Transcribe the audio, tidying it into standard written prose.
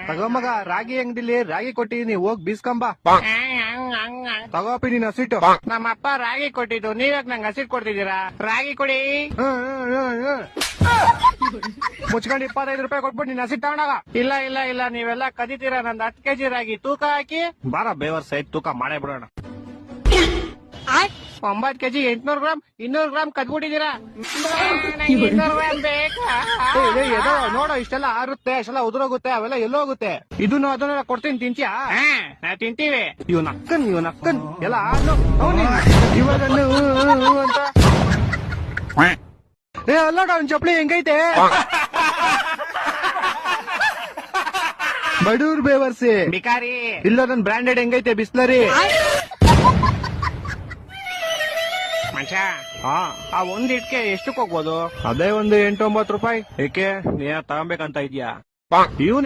ತಗೋ ಮಗ, ರಾಗಿ ಅಂಗಡಿಲಿ ರಾಗಿ ಕೊಟ್ಟಿದೀನಿ, ಹೋಗ್ ಬೀಸ್ಕೊಂಬ. ತಗೋಪಿ ನೀನ್ ಹಸಿಟ್ಟು. ನಮ್ಮಪ್ಪ ರಾಗಿ ಕೊಟ್ಟಿದ್ದು, ನೀವ್ಯಾಕ್ ನಂಗೆ ಹಸಿಟ್ ಕೊಡ್ತಿದ್ದೀರಾ? ರಾಗಿ ಕೊಡಿ. ಮುಚ್ಕೊಂಡು 25 ರೂಪಾಯಿ ಕೊಟ್ಬಿಟ್ಟು ನೀನ್ ಹಸಿಟ್ ತಗೊಂಡಾಗ. ಇಲ್ಲ ಇಲ್ಲ ಇಲ್ಲ, ನೀವೆಲ್ಲ ಕದಿತೀರಾ. ನಂದು 10 ಕೆಜಿ ರಾಗಿ ತೂಕ ಹಾಕಿ. ಬಾರ ಬೇವರ್ ಸೈಡ್ ತೂಕ ಮಾಡೇ ಬಿಡೋಣ. 9 ಕೆಜಿ 800 ಗ್ರಾಮ್ 200 ಗ್ರಾಮ್ ಕದ್ಬಿಟ್ಟಿದ್ದೀರಾ. 200 ಗ್ರಾಮ್ ಬೇಕಾ? ನೋಡೋ, ಇಷ್ಟೆಲ್ಲ ಆರುತ್ತೆ, ಇಷ್ಟೆಲ್ಲ ಉದುರೋಗುತ್ತೆ, ಅವೆಲ್ಲ ಎಲ್ಲೋಗುತ್ತೆ. ಇದನ್ನು ಅದನ್ನೆಲ್ಲ ಕೊಡ್ತೀನಿ, ತಿಂತ್ಯಾ? ನಾವ್ ತಿಂತೀವಿ. ಇವನ್ ಅಕ್ಕನ್ ಎಲ್ಲ ಇವಾಗ ಅಂತ. ಅಲ್ಲೋಡ ಅವ್ನ್ ಚಪ್ಲಿ ಹೆಂಗೈತೆ. ಬಡೂರ್ ಬೇವರ್ಸಿ ಬಿಕಾರಿ. ಇಲ್ಲ ನನ್ ಬ್ರಾಂಡೆಡ್ ಹೆಂಗೈತೆ ಬಿಸ್ಲರಿ. ಮನುಷ್ಯ, ಆ ಒಂದ್ ಇಟ್ಕೆ ಎಷ್ಟಕ್ಕೆ ಹೋಗ್ಬೋದು? ಅದೇ ಒಂದು 8-9 ರೂಪಾಯಿ. ಏಕೆ ನೀ ತಗೊಂಬೇಕಂತ ಇದ್ಯಾ? ಇವನ್